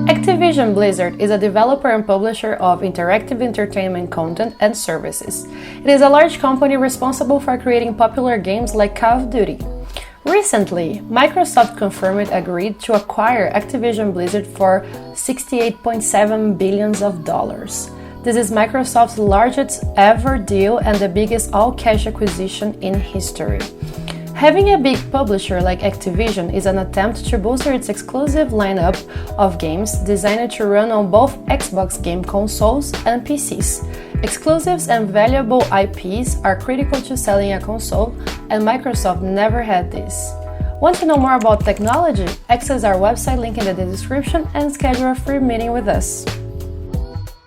Activision Blizzard is a developer and publisher of interactive entertainment content and services. It is a large company responsible for creating popular games like Call of Duty. Recently, Microsoft confirmed it agreed to acquire Activision Blizzard for $68.7 billion. This is Microsoft's largest ever deal and the biggest all-cash acquisition in history. Having a big publisher like Activision is an attempt to bolster its exclusive lineup of games designed to run on both Xbox game consoles and PCs. Exclusives and valuable IPs are critical to selling a console, and Microsoft never had this. Want to know more about technology? Access our website link in the description and schedule a free meeting with us.